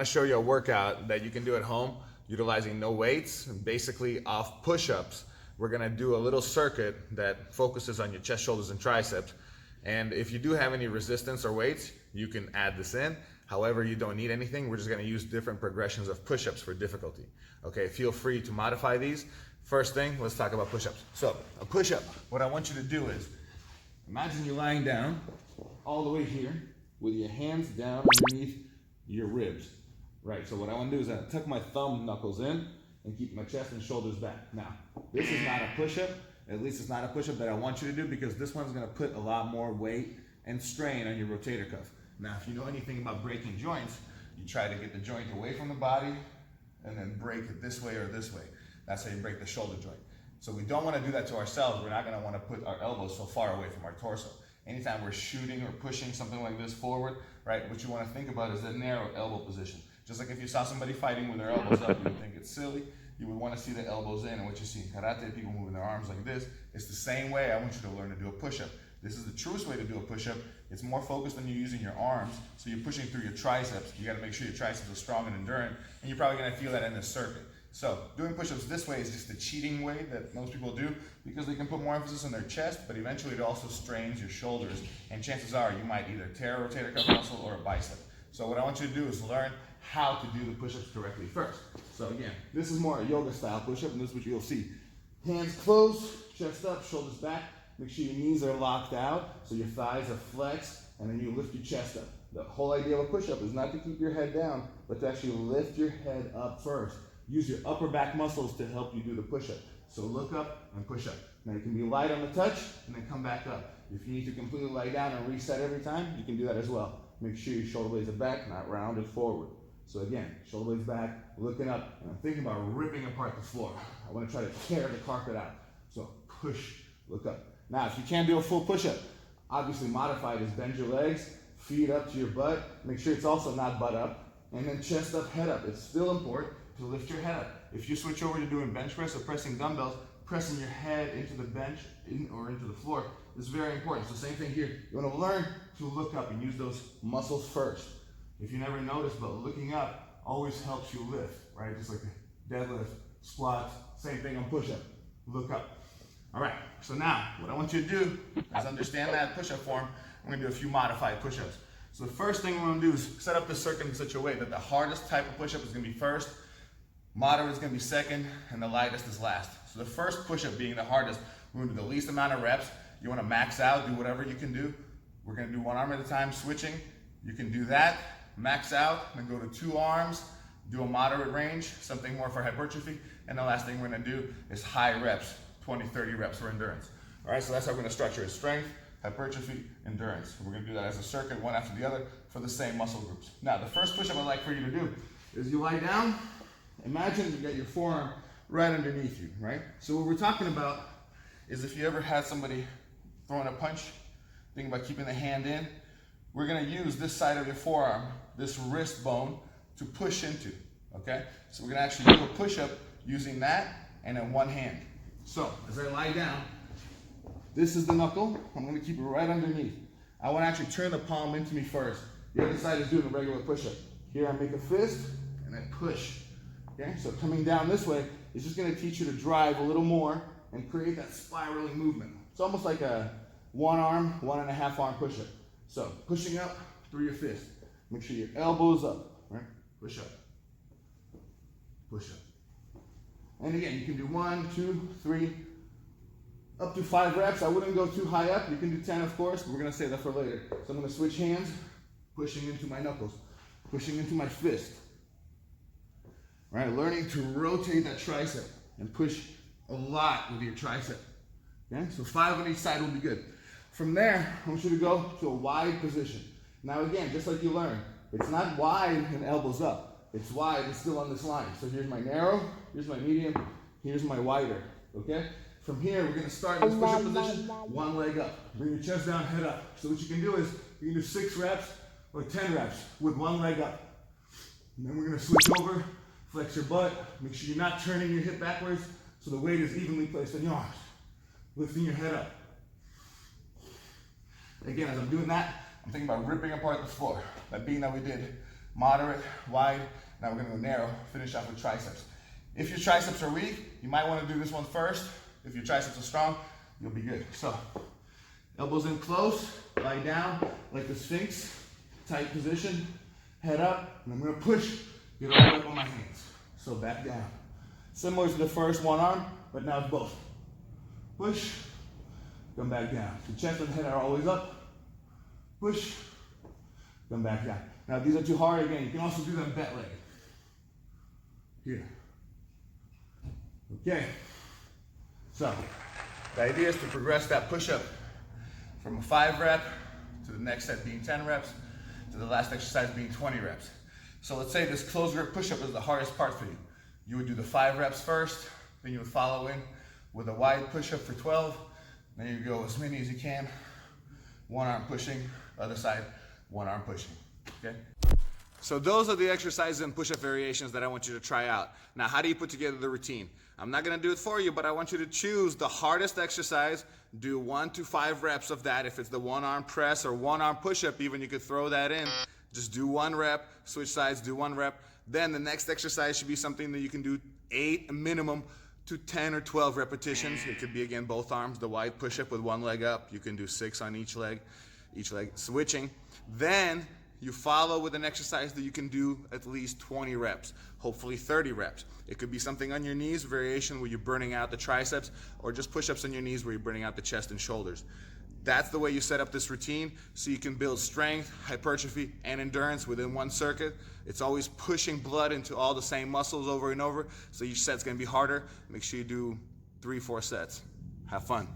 want to show you a workout that you can do at home utilizing no weights, basically off push-ups. We're going to do a little circuit that focuses on your chest, shoulders, and triceps. And if you do have any resistance or weights, you can add this in. However, you don't need anything. We're just going to use different progressions of push-ups for difficulty. Okay, feel free to modify these. First thing, let's talk about push-ups. So, a push-up, what I want you to do is, imagine you're lying down all the way here with your hands down underneath your ribs. Right, so what I want to do is I tuck my thumb knuckles in and keep my chest and shoulders back. Now, this is not a push-up. At least it's not a push-up that I want you to do, because this one's going to put a lot more weight and strain on your rotator cuff. Now, if you know anything about breaking joints, you try to get the joint away from the body and then break it this way or this way. That's how you break the shoulder joint. So we don't want to do that to ourselves. We're not going to want to put our elbows so far away from our torso. Anytime we're shooting or pushing something like this forward, right, what you want to think about is that narrow elbow position. Just like if you saw somebody fighting with their elbows up, you would think it's silly. You would want to see the elbows in, and what you see in karate, people moving their arms like this. It's the same way I want you to learn to do a push-up. This is the truest way to do a push-up. It's more focused on you using your arms, so you're pushing through your triceps. You got to make sure your triceps are strong and enduring, and you're probably going to feel that in this circuit. So doing push-ups this way is just the cheating way that most people do, because they can put more emphasis on their chest, but eventually it also strains your shoulders, and chances are you might either tear a rotator cuff muscle or a bicep. So what I want you to do is learn how to do the push-ups correctly first. So again, this is more a yoga style push-up, and this is what you'll see. Hands closed, chest up, shoulders back. Make sure your knees are locked out, so your thighs are flexed, and then you lift your chest up. The whole idea of a push-up is not to keep your head down, but to actually lift your head up first. Use your upper back muscles to help you do the push-up. So look up and push up. Now you can be light on the touch, and then come back up. If you need to completely lie down and reset every time, you can do that as well. Make sure your shoulder blades are back, not rounded forward. So again, shoulder blades back, looking up, and I'm thinking about ripping apart the floor. I want to try to tear the carpet out. So push, look up. Now, if you can't do a full push-up, obviously modified is bend your legs, feet up to your butt, make sure it's also not butt up, and then chest up, head up. It's still important to lift your head up. If you switch over to doing bench press or pressing dumbbells, pressing your head into the bench or into the floor is very important. So same thing here. You want to learn to look up and use those muscles first. If you never noticed, but looking up always helps you lift, right? Just like the deadlift, squats, same thing on push-up. Look up. All right, so now what I want you to do is understand that push-up form. I'm going to do a few modified push-ups. So the first thing we're going to do is set up the circuit in such a way that the hardest type of push-up is going to be first, moderate is going to be second, and the lightest is last. So the first push-up being the hardest, we're going to do the least amount of reps. You want to max out, do whatever you can do. We're going to do one arm at a time, switching. You can do that, max out, then go to 2 arms, do a moderate range, something more for hypertrophy, and the last thing we're going to do is high reps, 20, 30 reps for endurance. All right, so that's how we're going to structure it: strength, hypertrophy, endurance. We're going to do that as a circuit, one after the other, for the same muscle groups. Now, the first push-up I'd like for you to do is you lie down. Imagine you got your forearm right underneath you, right? So what we're talking about is, if you ever had somebody throwing a punch, think about keeping the hand in. We're going to use this side of your forearm, this wrist bone, to push into, okay? So we're going to actually do a push-up using that and in one hand. So as I lie down, this is the knuckle. I'm going to keep it right underneath. I want to actually turn the palm into me first. The other side is doing a regular push-up. Here I make a fist and I push. Okay, so coming down this way is just going to teach you to drive a little more and create that spiraling movement. It's almost like a 1 arm, 1.5 arm push-up. So pushing up through your fist. Make sure your elbows up, right? Push up. Push up. And again, you can do 1, 2, 3, up to 5 reps. I wouldn't go too high up. You can do 10, of course, but we're going to save that for later. So I'm going to switch hands, pushing into my knuckles, pushing into my fist. Right, learning to rotate that tricep and push a lot with your tricep. Okay, so 5 on each side will be good. From there, I want you to go to a wide position. Now again, just like you learned, it's not wide and elbows up. It's wide and still on this line. So here's my narrow, here's my medium, here's my wider, okay? From here, we're gonna start in this push-up position, 1 leg up. Bring your chest down, head up. So what you can do is, you can do 6 reps or 10 reps with 1 leg up. And then we're gonna switch over, flex your butt, make sure you're not turning your hip backwards so the weight is evenly placed on your arms. Lifting your head up. Again, as I'm doing that, I'm thinking about ripping apart the floor. That being that we did moderate, wide. Now we're gonna go narrow, finish off with triceps. If your triceps are weak, you might wanna do this one first. If your triceps are strong, you'll be good. So, elbows in close, lie down like the Sphinx, tight position, head up, and I'm gonna push, get all the way up on my hands. So back down. Similar to the first one arm, but now it's both. Push, come back down. The chest and head are always up. Push, come back down. Now if these are too hard, again, you can also do them bent leg. Here. Okay. So, the idea is to progress that push-up from a 5 rep to the next set being 10 reps to the last exercise being 20 reps. So let's say this closed grip push-up is the hardest part for you. You would do the 5 reps first, then you would follow in with a wide push-up for 12. Then you go as many as you can. One arm pushing, other side, one arm pushing, okay? So those are the exercises and push-up variations that I want you to try out. Now, how do you put together the routine? I'm not gonna do it for you, but I want you to choose the hardest exercise, do 1 to 5 reps of that. If it's the 1 arm press or 1 arm push-up even, you could throw that in. Just do 1 rep, switch sides, do 1 rep. Then the next exercise should be something that you can do 8 minimum to 10 or 12 repetitions. It could be, again, both arms, the wide push-up with 1 leg up. You can do 6 on each leg switching. Then you follow with an exercise that you can do at least 20 reps, hopefully 30 reps. It could be something on your knees, variation where you're burning out the triceps, or just push-ups on your knees where you're burning out the chest and shoulders. That's the way you set up this routine so you can build strength, hypertrophy, and endurance within one circuit. It's always pushing blood into all the same muscles over and over, so each set's gonna be harder. Make sure you do 3-4 sets. Have fun.